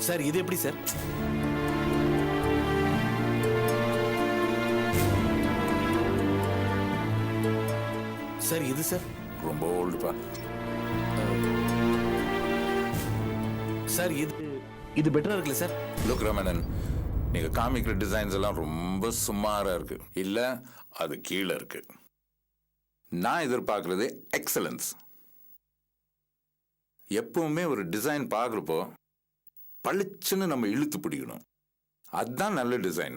Sir இது எப்படி sir? Sir இது சார் ரொம்ப ஓல்டுப்பா. சார் இது பெட்டரா இருக்குல்ல சார்? லுக் ரமணன், நீங்க காமிக்கிற டிசைன்ஸ் எல்லாம் ரொம்ப சுமாரா இருக்கு. இல்ல அது கீழே இருக்கு. நான் எதிர்பார்க்கறது எக்ஸலன்ஸ். எப்பவுமே ஒரு டிசைன் பார்க்குறப்போ பளிச்சுன்னு நம்ம இழுத்து பிடிக்கணும். அதுதான் நல்ல டிசைன்.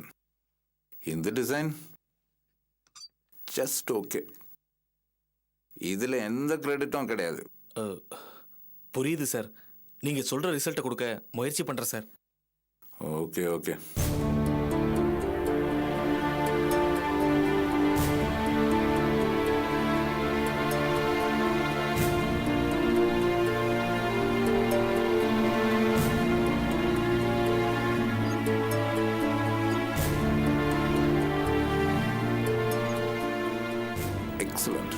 இந்த டிசைன் ஜஸ்ட் ஓகே. இதுல எந்த கிரெடிட்டும் கிடையாது. புரியுது சார். நீங்க சொல்ற ரிசல்ட்டை கொடுக்க முயற்சி பண்றேன் sir. Okay okay. Excellent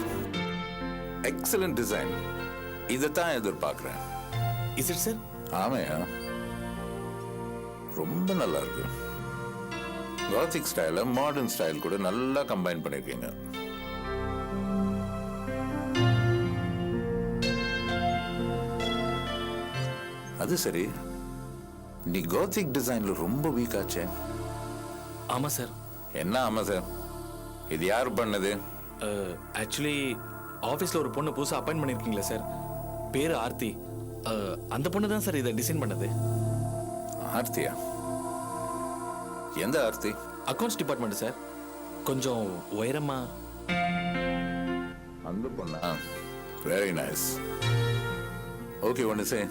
excellent design. இதைத்தான் எதிர்பார்க்கிறேன். Is it sir? ஆமையா, ரொம்ப நல்லா இருக்கு. காத்திக் ஸ்டைல மாடர்ன் ஸ்டைல் கூட நல்லா கம்பைன் பண்ணிருக்கீங்க. அது சரி, நீ காத்திக் டிசைன்ல ரொம்ப வீக் ஆச்சே. ஆமா சார். என்ன ஆமா சார்? இது யார் பண்ணது? ஆக்சுவலி ஆஃபீஸில் ஒரு பொண்ணு புதுசாக அப்பாயின்ட் பண்ணியிருக்கீங்களா சார்? பேர் ஆர்த்தி. அந்த பொண்ணு தான் சார் இதை டிசைன் பண்ணது. ஆர்த்தியா? எந்த ஆர்த்தி? Accounts department sir. கொஞ்சம் உயரமா. அந்த பொண்ணா? Very nice. ஓகே, ஒன்று சே,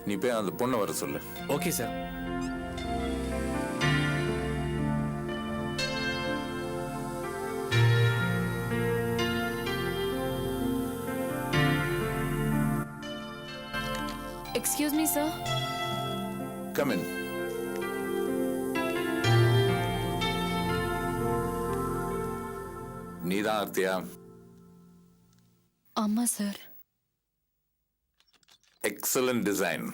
நீ போய் அந்த பொண்ணை வர சொல்லு. Okay sir. Excuse me, sir. Come in. நீதான் ஆர்த்தியா? ஆமா சார். எக்ஸலண்ட் டிசைன்,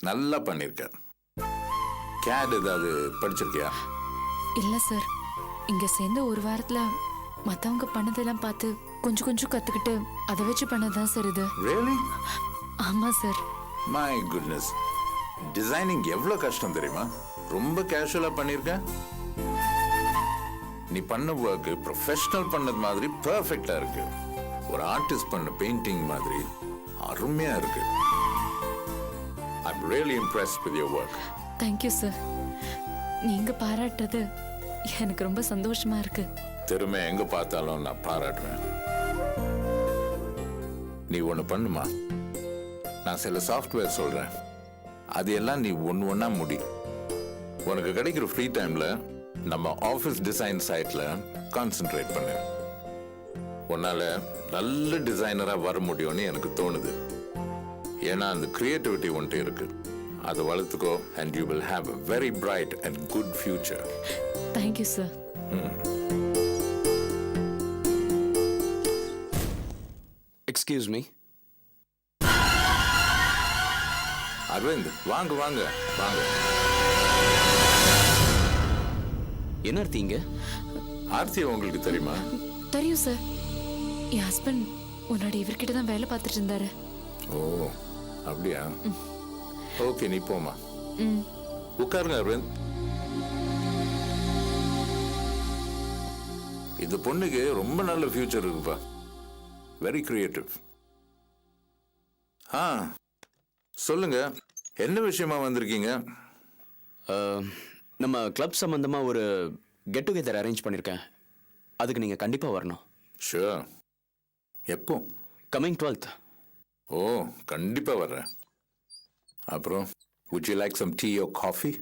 நல்லா பண்ணிருக்க. கேட் ஏதாவது படிச்சிருக்கியா? இல்ல சார், இங்க சேர்ந்த ஒரு வாரத்துல மத்தவங்க பண்ணதெல்லாம் பார்த்து கொஞ்சம் கொஞ்சம் கத்துக்கிட்டு அதை வச்சு பண்ணதான் சார் இது. Really? ஆமா சார். மை குட்னஸ், டிசைனிங் எவ்வளவு கஷ்டம் தெரியுமா? ரொம்ப கேஷுவலா பண்ணிருக்க. நீ பண்ண ஒர்க் ப்ரொஃபஷனல் பண்ணது மாதிரி பெர்ஃபெக்ட்டா இருக்கு. ஒரு ஆர்டிஸ்ட் பண்ண பெயிண்டிங் மாதிரி அருமையா இருக்கு. I'm really impressed with your work. Thank you sir. நீங்க பாராட்டுறது எனக்கு ரொம்ப சந்தோஷமா இருக்கு. திறமை எங்க பார்த்தாலும் நான் பாராட்டுவேன். நீ ஒண்ணு பண்ணுமா, நான் சில சாஃப்ட்வேர் சொல்றேன், அது எல்லாம் நீ ஒன்னா முடி. உனக்கு கிடைக்கிற ஃப்ரீ டைம்ல நம்ம ஆஃபீஸ் டிசைன் சைட்ல கான்சென்ட்ரேட் பண்ணு. உன்னால நல்ல டிசைனரா வர முடியும்னு எனக்கு தோணுது. ஏன்னா அந்த கிரியேட்டிவிட்டி ஒன்ட்டு இருக்கு. அதை வளர்த்துக்கோ and you will have a very bright and good future. Thank you sir. Excuse me. Aravind, வாங்க வாங்க வாங்க. என்ன அர்த்தீங்க? ஆர்த்தி உங்களுக்கு தெரியுமா? தெரியும் சார். என் ஹஸ்பண்ட் உன்னோட இவர்கிட்ட தான் வேலை பார்த்துட்டு இருந்தாரு. ஓ அப்படியா? ஓகே, நீ போமா. உட்காருங்க அரவிந்த். இந்த பொண்ணுக்கு ரொம்ப நல்ல ஃபியூச்சர் இருக்குப்பா. Very creative. சொல்லுங்க, என்ன விஷயமா வந்திருக்கீங்க? நம்ம கிளப் சம்பந்தமா ஒரு கெட் டுகெதர் அரேஞ்ச் பண்ணிருக்கேன். அதுக்கு நீங்க கண்டிப்பா வரணும். ஷூர். எப்போ? Coming 12th. ஓ, கண்டிப்பா வர்றேன். அப்புறம் would you like some tea or coffee?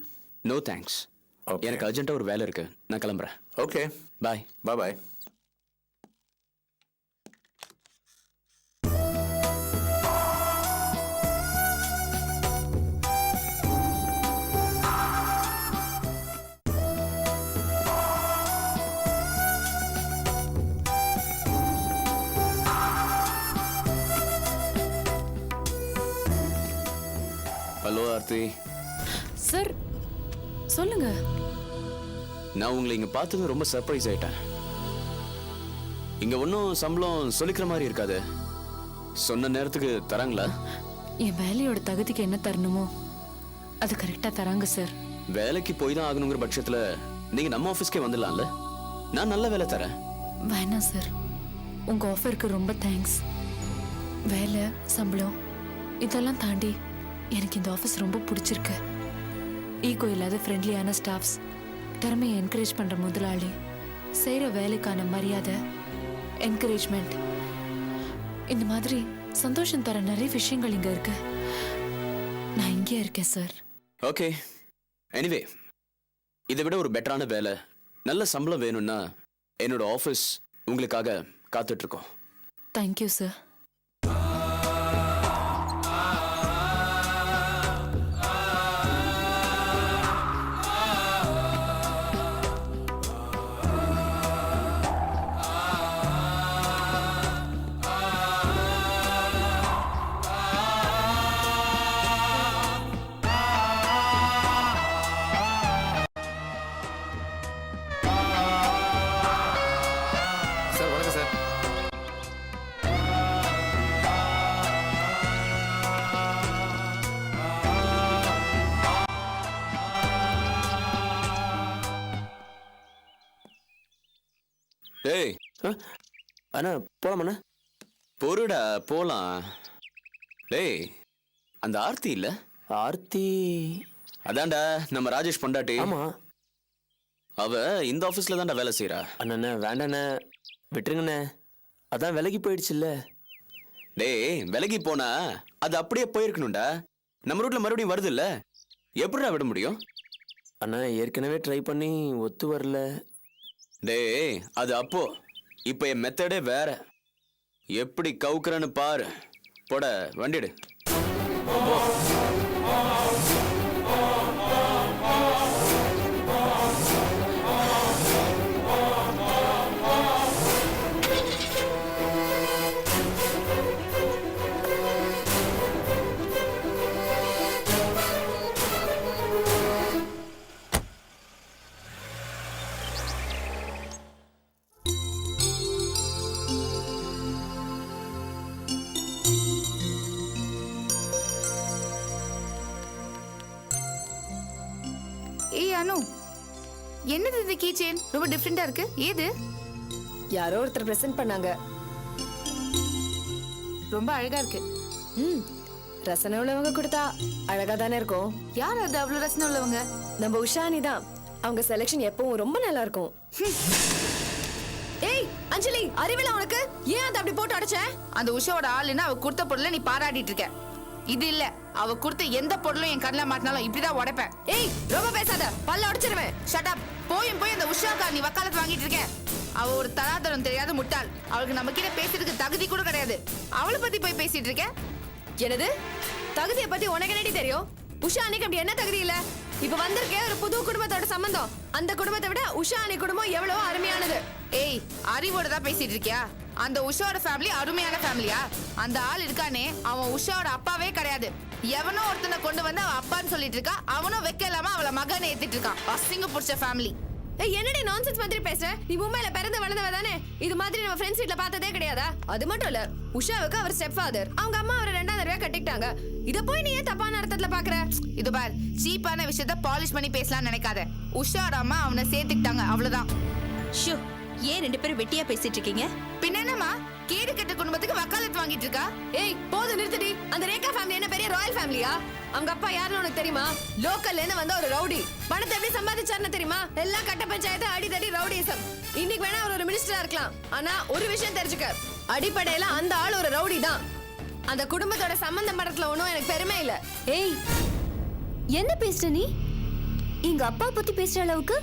No thanks. Okay. எனக்கு அர்ஜென்ட்டா ஒரு வேலை இருக்கு. நான் கிளம்புறேன். Okay, bye. Bye bye. Hello Aarti. Sir சொல்லுங்க. நான் உங்களை இங்க பார்த்தது ரொம்ப சர்ப்ரைஸ் ஆயிட்டேன். இங்க ஒன்றும் சம்பளம் சொல்லிக்கிற மாதிரி இருக்காது. சொன்ன நேரத்துக்கு தராங்களா? என் வேலையோட தகுதிக்கு என்ன தரணுமோ அது கரெக்டா தராங்க சார். வேலைக்கு போய் தான் ஆகணுங்கிற பட்சத்துல நீங்க நம்ம ஆபீஸ்க்கே வந்துடலாம்ல. நான் நல்ல வேலை தரேன். வேணாம் சார், உங்க ஆஃபருக்கு ரொம்ப தேங்க்ஸ். வேலை சம்பளம் இதெல்லாம் தாண்டி எனக்கு இந்த ஆஃபீஸ் ரொம்ப பிடிச்சிருக்கு. ஈகோ இல்லாத ஃப்ரெண்ட்லியான ஸ்டாஃப்ஸ், திறமையை என்கரேஜ் பண்ற முதலாளி, செய்யற வேலைக்கான மரியாதை, என்கரேஜ்மெண்ட், இந்த மாதிரி சந்தோஷம் தர நிறைய விஷயங்கள் இங்க இருக்கு. நான் இங்கே இருக்கேன் சார். ஓகே, எனிவே இதை விட ஒரு பெட்டரான வேலை, நல்ல சம்பளம் வேணும்னா என்னோட ஆஃபீஸ் உங்களுக்காக காத்துட்டு இருக்கோம். Thank you sir. சார் வணக்கம் சார். டேய் அண்ணா போலாமண்ணா? பொருடா போலாம். டேய் அந்த ஆர்த்தி இல்ல? ஆர்த்தி? அதான்டா நம்ம ராஜேஷ் பொண்டாட்டி. ஆமா. அவ இந்த ஆபீஸ்ல தான்டா வேலை செய்யறா. அண்ணா வேண்டாண்ணே, விட்டுருங்கண்ணே. அதான் விலைக்கு போயிடுச்சுல்ல. டேய் விலகி போனா அது அப்படியே போயிருக்கணும்டா. நம்ம ரூட்ல மறுபடியும் வருது இல்ல, எப்படிடா விட முடியும்? அண்ணா ஏற்கனவே ட்ரை பண்ணி ஒத்து வரல. டேய் அது அப்போ, இப்ப என் மெத்தடே வேற. எப்படி கவுக்குறன்னு பாரு. போட வண்டிடு. ஏய் அனு, என்னது இந்த கீ செயின்? ரொம்ப டிஃப்ரெண்டா இருக்கு. ஏது? யாரோ ஒருத்தர் பிரசன்ட் பண்ணாங்க. ரொம்ப அழகா இருக்கு. ரசனை உள்ளவங்க கொடுத்தா அழகா தானே இருக்கும். யார் அது அவ்வளவு ரசனை உள்ளவங்க? நம்ம உஷானி தான். அவங்க செலெக்ஷன் எப்பவும் ரொம்ப நல்லா இருக்கும். ஏய் அஞ்சலி, அறிவில உனக்கு ஏன் அதை அப்படி போட்டு அடைச்ச? அந்த உஷாவோட ஆளுன்னு அவ கொடுத்த பொருளை நீ பாராட்டிட்டு இருக்க. இது இல்ல, அவ கொடுத்த எந்த பொருளும் என் கண்ணில் மாட்டினாலும் இப்படிதான் உடைப்பேன். ஏய் ரொம்ப பேசாத, பல்ல உடைச்சிருவேன். Shut up. போயும் போய் அந்த உஷாக்கா நீ வக்காலத்து வாங்கிட்டு இருக்க. அவ ஒரு தராதரம் தெரியாத முட்டாள். அவளுக்கு நம்ம கிட்ட பேசுறதுக்கு தகுதி கூட கிடையாது. அவளை பத்தி போய் பேசிட்டு இருக்க. என்னது தகுதியை பத்தி உனக்கு என்னடி தெரியும்? உஷா அன்னைக்கு அப்படி என்ன தகுதி இல்ல? இப்ப வந்திருக்கே ஒரு புது குடும்பத்தோட சம்பந்தம். அந்த குடும்பத்தை விட உஷா அன்னை குடும்பம் எவ்வளவோ அருமையானது. ஏய், அறிவோட தான் பேசிட்டு இருக்கியா? அந்த உஷாவோட ஃபேமிலி அருமையான ஃபேமிலியா? அந்த ஆள் இருக்கானே, அவன் உஷாவோட அப்பாவே கிடையாது. எவனோ ஒருத்தனை கொண்டு வந்து அவன் அப்பான்னு சொல்லிட்டு இருக்கா. அவனும் வைக்க இல்லாம அவளை மகனை ஏத்திட்டு இருக்கான். அசிங்க புடிச்ச ஃபேமிலி. ஏய் என்னடி நான்சென்ஸ் மாதிரி பேசுற? நீ மும்பைல பிறந்து வளர்ந்தவ தானே? இது மாதிரி நம்ம ஃப்ரெண்ட்ஸ் வீட்ல பார்த்ததே கிடையாதா? அது மட்டும் இல்ல, உஷாவுக்கு அவர் ஸ்டெப் ஃபாதர், அவங்க அம்மா அவரை 2ஆம் தடவையா கட்டிக்கிட்டாங்க. இத போய் நீ ஏன் தப்பான அர்த்தத்துல பாக்குற? இது பார், சீப்பான விஷயத்த பாலிஷ் பண்ணி பேசலாம்னு நினைக்காத. உஷாவோட அம்மா அவனை சேர்த்துக்கிட்டாங்க, அவ்வளவுதான். ஷோ, ஏன் 2 பேரும் வெட்டியா பேசிட்டு இருக்கீங்க? பின்ன என்னமா, கேடு கெட்ட குடும்பத்துக்கு வக்காலத்து வாங்கிட்டு இருக்கா? ஏய் போது நிறுத்தடி. அந்த ரேகா ஃபேமிலி என்ன பெரிய ராயல் ஃபேமிலியா? அவங்க அப்பா யாருன்னு உனக்கு தெரியுமா? லோக்கல்ல இருந்து வந்த ஒரு ரவுடி. பணத்தை எப்படி சம்பாதிச்சாருன்னு தெரியுமா? எல்லாம் கட்ட பஞ்சாயத்து, அடிதடி, ரவுடிசம். இன்னைக்கு வேணா அவர் ஒரு மினிஸ்டரா இருக்கலாம். ஆனா ஒரு விஷயம் தெரிஞ்சுக்க, அடிப்படையில அந்த ஆள் ஒரு ரவுடி தான். அந்த குடும்பத்தோட சம்பந்தம் படத்துல ஒன்றும் எனக்கு பெருமை இல்ல. ஏய், என்ன பேசுற நீ? எங்க அப்பா பத்தி பேசுற அளவுக்கு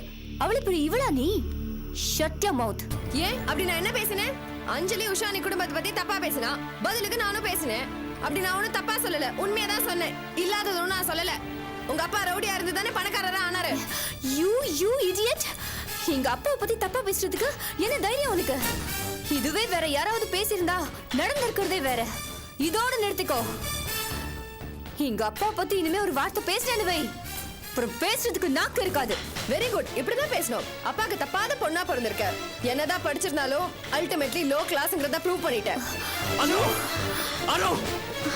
அவளை பெரிய இவளா நீ? Shut your mouth. ஏன் அப்படி நான் என்ன பேசினேன்? அஞ்சலி உஷானி குடும்பத்தை பத்தி தப்பா பேசினா, பதிலுக்கு நானும் பேசினேன். அப்படி நான் ஒன்னும் தப்பா சொல்லல, உண்மையா தான் சொன்னேன். இல்லாதது ஒன்றும் நான் சொல்லல. உங்க அப்பா ரவுடியா இருந்து தானே பணக்காரரா ஆனாரு. You idiot. எங்க அப்பாவை பத்தி தப்பா பேசுறதுக்கு என்ன தைரியம் உனக்கு? இதுவே வேற யாராவது பேசியிருந்தா நடந்திருக்கிறதே வேற. இதோட நிறுத்திக்கோ. எங்க அப்பா பத்தி இனிமே ஒரு வார்த்தை பேசினேன்னு வை, அப்புறம் பேசுறதுக்கு நாக்கு இருக்காது. வெரி குட், இப்படிதான் பேசணும். அப்பாக்கு தப்பாத பொண்ணா பிறந்திருக்க. என்னதான் படிச்சிருந்தாலும் அல்டிமேட்லி லோ கிளாஸ்ங்கறத ப்ரூவ் பண்ணிட்டேன். அனு அனு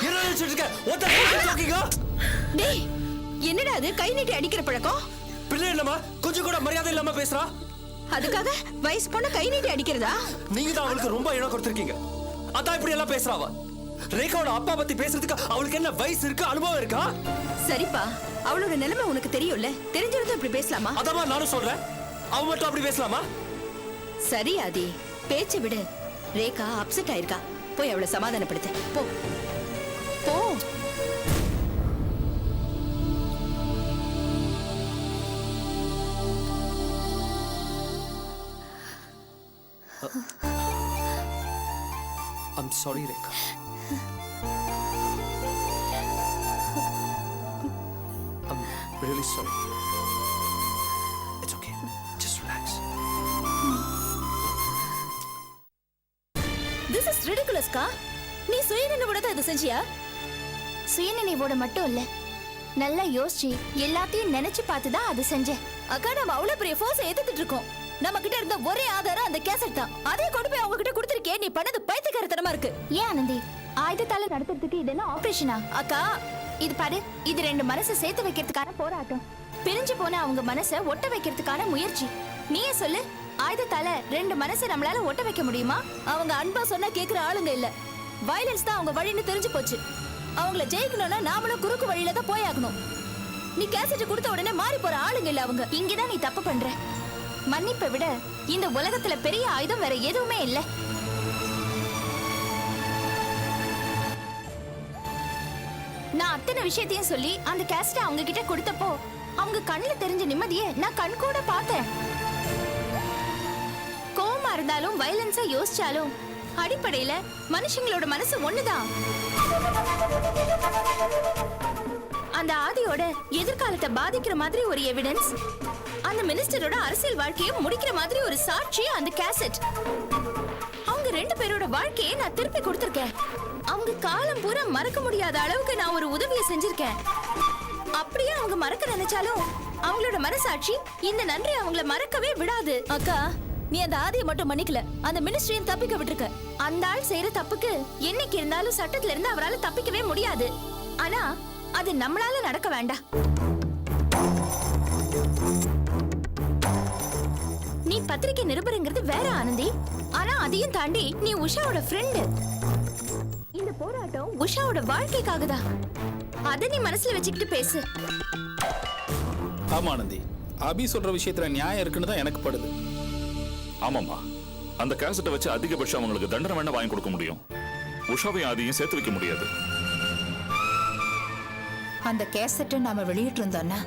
என்ன நினைச்சிட்டு இருக்க? what the fuck are you talking about? டேய் என்னடா அது கை நீட்டி அடிக்கிற பழக்கம்? பிள்ளை இல்லம்மா, கொஞ்சம் கூட மரியாதை இல்லாம பேசுறா. அதுக்காக வயசு பொண்ண கை நீட்டி அடிக்கிறதா? நீங்க தான் அவளுக்கு ரொம்ப இடம் கொடுத்திருக்கீங்க. அதான் இப்படி எல்லாம் பேசுறாவ. ரேகாவோட அப்பா பத்தி பேசுறதுக்கு அவளுக்கு என்ன வயசு இருக்கு, அனுபவம் இருக்கா? சரிப்பா, அவளோட நிலைமை உனக்கு தெரியும்ல, தெரிஞ்சிருந்தா இப்படி பேசலாமா? அதான் நானும் சொல்றேன், அவ மட்டும் அப்படி பேசலாமா? சரி ஆதி, பேச்சை விடு. ரேகா அப்செட் ஆயிருக்கா, போய் அவளை சமாதானப்படுத்து. போ போ. I'm sorry, Rekha. I'm really sorry. It's okay. Just relax. This is ridiculous கா. நீ சுயநினைவோட தான் இதை செஞ்சியா? சுயநினைவோட மட்டும் இல்ல, நல்லா யோசிச்சு எல்லாத்தையும் நினைச்சு பார்த்து தான் அது செஞ்சேன். அக்கா, நம்ம அவ்வளவு பெரிய ஃபோர்ஸ் எதிர்த்துட்டு இருக்கோம். நம்ம கிட்ட இருந்த ஒரே ஆதாரம் அந்த கேசட் தான். அதே கொண்டு போய் அவங்க கிட்ட கொடுத்திருக்கே. நீ பண்ணது பைத்தியக்காரத்தனமா இருக்கு. ஏன் ஆனந்தி, ஆயுதத்தால நடத்துறதுக்கு இது என்ன ஆபரேஷனா? அக்கா, இது பாரு, இது ரெண்டு மனசை சேர்த்து வைக்கிறதுக்கான போராட்டம். பிரிஞ்சு போன அவங்க மனசை ஒட்ட வைக்கிறதுக்கான முயற்சி. நீயே சொல்லு, ஆயுதத்தால ரெண்டு மனசை நம்மளால ஒட்ட வைக்க முடியுமா? அவங்க அன்பா சொன்னா கேக்குற ஆளுங்க இல்ல. வயலன்ஸ் தான் அவங்க வழின்னு தெரிஞ்சு போச்சு. அவங்கள ஜெயிக்கணும்னா நாமளும் குறுக்கு வழியில தான் போயாகணும். நீ கேசட் கொடுத்த உடனே மாறி போற ஆளுங்க இல்ல அவங்க. இங்கதான் நீ தப்பு பண்ற. மன்னிப்பை விட இந்த உலகத்துல பெரிய ஆயுதம் வேற எதுவுமே இல்ல. நான் அத்தனை விஷயத்தையும் சொல்லி அந்த கேஸ்ட அவங்க கிட்ட கொடுத்தப்போ அவங்க கண்ணுல தெரிஞ்ச நிம்மதியை நான் கண் கூட பார்த்தேன். கோவமா இருந்தாலும் வயலன்ஸா யோசிச்சாலும் அடிப்படையில மனுஷங்களோட மனசு ஒண்ணுதான். அந்த ஆதியோட எதிர்காலத்தை பாதிக்கிற மாதிரி ஒரு எவிடன்ஸ், அந்த மினிஸ்டரோட அரசியல் வாழ்க்கையை முடிக்கிற மாதிரி ஒரு சாட்சி அந்த கேசட். அவங்க ரெண்டு பேரோட வாழ்க்கையை நான் திருப்பி கொடுத்திருக்கேன். அவங்க காலம் பூரா மறக்க முடியாத அளவுக்கு நான் ஒரு உதவியை செஞ்சிருக்கேன். அப்படியே அவங்க மறக்க நினைச்சாலும் அவங்களோட மனசாட்சி இந்த நன்றி அவங்கள மறக்கவே விடாது. அக்கா, நீ அந்த ஆதியை மட்டும் மன்னிக்கல, அந்த மினிஸ்ட்ரியும் தப்பிக்க விட்டுருக்க. அந்த ஆள் செய்யற தப்புக்கு என்னைக்கு இருந்தாலும் சட்டத்துல இருந்து அவரால் தப்பிக்கவே முடியாது. ஆனா அது நம்மளால நடக்க வேண்டாம். நீ பத்திரிகை நிருபருங்கிறது வேற ஆனந்தி. ஆனா அதையும் தாண்டி நீ உஷாவோட ஃப்ரெண்டு. இந்த போராட்டம் உஷாவோட வாழ்க்கைக்காக தான். அதை நீ மனசுல வச்சுக்கிட்டு பேசு. ஆமா ஆனந்தி, அபி சொல்ற விஷயத்துல நியாயம் இருக்குன்னு தான் எனக்கு படுது. ஆமாம்மா, அந்த கேசட்டை வச்சு அதிகபட்சம் அவங்களுக்கு தண்டனை வேணா வாங்கி கொடுக்க முடியும். உஷாவையும் அதையும் சேர்த்து வைக்க முடியாது. அந்த கேசட்டை நாம வெளியிட்டு இருந்தோம்னா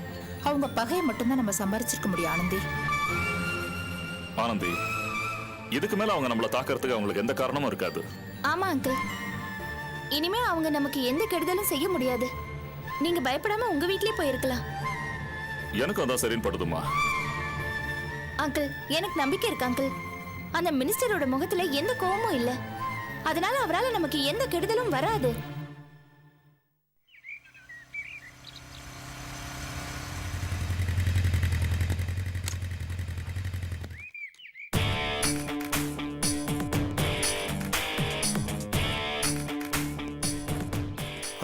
அவங்க பகையை மட்டும்தான் நம்ம சம்பாரிச்சிருக்க முடியும் ஆனந்தி. ஆனந்தி, இதுக்கு மேல அவங்க நம்மள தாக்கறதுக்கு அவங்களுக்கு எந்த காரணமும் இருக்காது. ஆமா அங்கிள், இனிமே அவங்க நமக்கு எந்த கெடுதலும் செய்ய முடியாது. நீங்க பயப்படாம உங்க வீட்லயே போயிருக்கலாம். எனக்கும் அதான் சரின்னு படுதுமா. அங்கிள், எனக்கு நம்பிக்கை இருக்கு அங்கிள். அந்த மினிஸ்டரோட முகத்துல எந்த கோவமும் இல்ல. அதனால அவரால் நமக்கு எந்த கெடுதலும் வராது.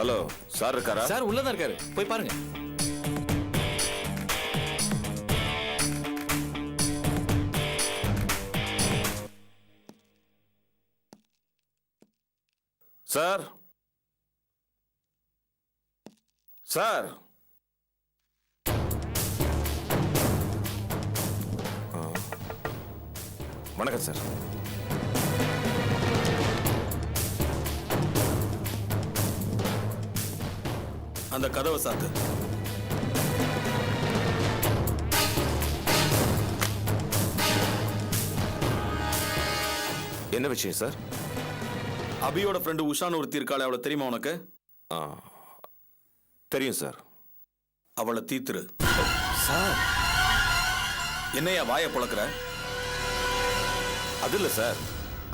ஹலோ சார், இருக்காரா? சார் உள்ளதான் இருக்காரு, போய் பாருங்க. சார் சார் வணக்கம் சார். அந்த கதவை சாத்து. என்ன விஷயம் சார்? அபியோட ஃப்ரெண்டு உஷான்னு ஒருத்தி இருக்காளே, அவளை தெரியுமா உனக்கு? தெரியும் சார். அவளை தீத்துரு. சார், என்னையா வாயை புழக்கிற? அது இல்ல சார்,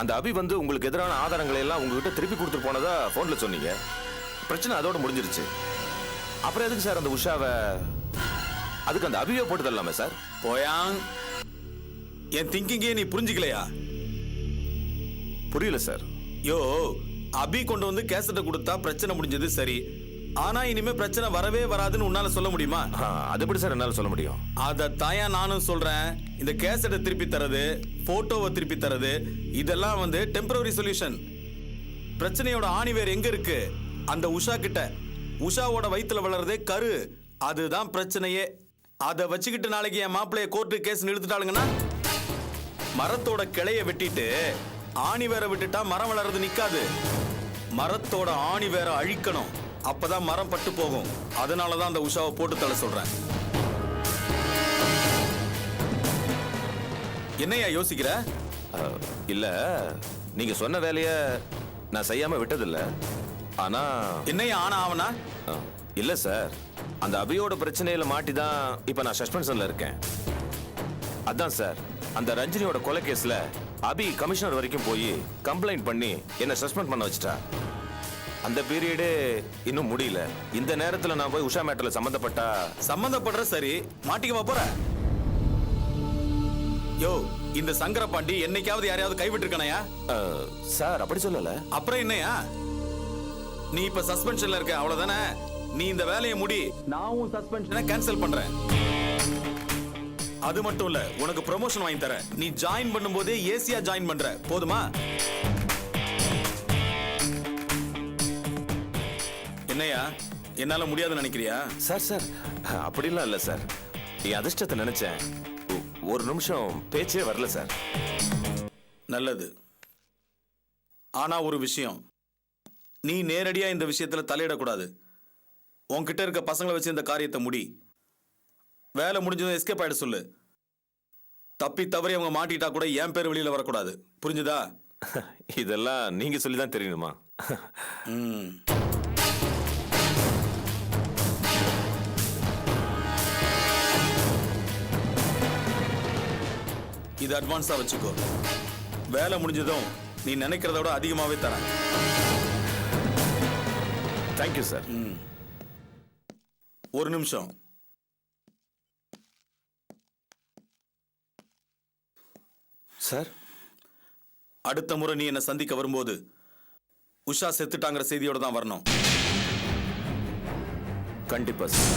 அந்த அபி வந்து உங்களுக்கு எதிரான ஆதாரங்களை எல்லாம் உங்ககிட்ட திருப்பி கொடுத்துட்டு போனதா போன்ல சொன்னீங்க. பிரச்சனை அதோட முடிஞ்சிருச்சு. அப்புறம் எதுக்கு சார் அந்த உஷாவை? அதுக்கு அந்த அபியை போட்டு தரலாமே சார்? போயாங், என் திங்கிங்கே நீ புரிஞ்சுக்கலையா? புரியல சார். யோ, அபி கொண்டு வந்து கேசட்டை கொடுத்தா பிரச்சனை முடிஞ்சது சரி. ஆனா இனிமே பிரச்சனை வரவே வராதுன்னு உன்னால சொல்ல முடியுமா? அது எப்படி சார் என்னால சொல்ல முடியும்? அத தாயா நானும் சொல்றேன். இந்த கேசட்டை திருப்பி தரது, போட்டோவை திருப்பி தரது, இதெல்லாம் வந்து டெம்பரரி சொல்யூஷன். பிரச்சனையோட ஆணிவேர் எங்க இருக்கு? அந்த உஷா கிட்ட. உஷாவோட வயித்துல வளர்றதே கரு, அதுதான் பிரச்சனையே. அதை வச்சுக்கிட்டு நாளைக்கு என் மாப்பிள்ளைய கோர்ட்டு கேஸ் இழுத்துட்டாளுங்கன்னா, மரத்தோட கிளைய வெட்டிட்டு ஆணி வேற விட்டுட்டா மரம் வளர்றது நிக்காது. மரத்தோட ஆணி வேற அழிக்கணும், அப்பதான் மரம் பட்டு போகும். அதனாலதான் அந்த உஷாவை போட்டு தள்ள சொல்றேன். என்னையா யோசிக்கிற? இல்ல, நீங்க சொன்ன வேலைய நான் செய்யாம விட்டதில்ல. ஆனா என்னையா ஆனா ஆவனா? இல்ல சார், அந்த அபியோட பிரச்சனையில மாட்டி தான் இப்ப நான் சஸ்பென்ஷன்ல இருக்கேன். அதான் சார், அந்த ரஞ்சினியோட கொலை கேஸ்ல அபி கமிஷனர் வரைக்கும் போய் கம்ப்ளைண்ட் பண்ணி என்ன சஸ்பெண்ட் பண்ண வச்சுட்டா. அந்த பீரியடு இன்னும் முடியல. இந்த நேரத்துல நான் போய் உஷா மேட்டர்ல சம்பந்தப்படுற சரி, மாட்டிக்கவா போற? யோ, இந்த சங்கர பாண்டி என்னைக்காவது யாரையாவது கைவிட்டு இருக்கானயா? சார் அப்படி சொல்லல. அப்புறம் என்னையா? நீ இப்ப சஸ்பென்ஷன்ல இருக்க, அவ்வளவுதானே? நீ இந்த வேலையை முடி, நான் உன் சஸ்பென்ஷனை கேன்சல் பண்றேன். அது மட்டும் இல்ல, உனக்கு ப்ரமோஷன் வாங்கி தரேன். நீ ஜாயின் பண்ணும்போதே ஏசியா ஜாயின் பண்ற, போதுமா? என்னையா, என்னால முடியாதுன்னு நினைக்கிறியா? சார் சார் அப்படிலாம் இல்ல சார். என் அதிர்ஷ்டத்தை நினைச்சேன். ஒரு நிமிஷம் பேச்சே வரல சார். நல்லது. ஆனா ஒரு விஷயம், நீ நேரடியா இந்த விஷயத்துல தலையிடக்கூடாது. உன்கிட்ட இருக்க பசங்களை வச்சு இந்த காரியத்தை முடி. வேலை முடிஞ்சதும் எஸ்கேப் ஆயிட சொல்லு. தப்பி தவறி அவங்க மாட்டிட்டா கூட என் பேர் வெளியில வரக்கூடாது, புரிஞ்சுதா? இதெல்லாம் நீங்க சொல்லிதான் தெரியணுமா? இது அட்வான்ஸா வச்சுக்கோ. வேலை முடிஞ்சதும் நீ நினைக்கிறத விட அதிகமாவே தரேன். Thank you sir. ஒரு நிமிஷம். சார், அடுத்த முறை நீ என்ன சந்திக்க வரும்போது உஷா செத்துட்டாங்கிற செய்தியோட தான் வரணும். கண்டிப்பா சார்.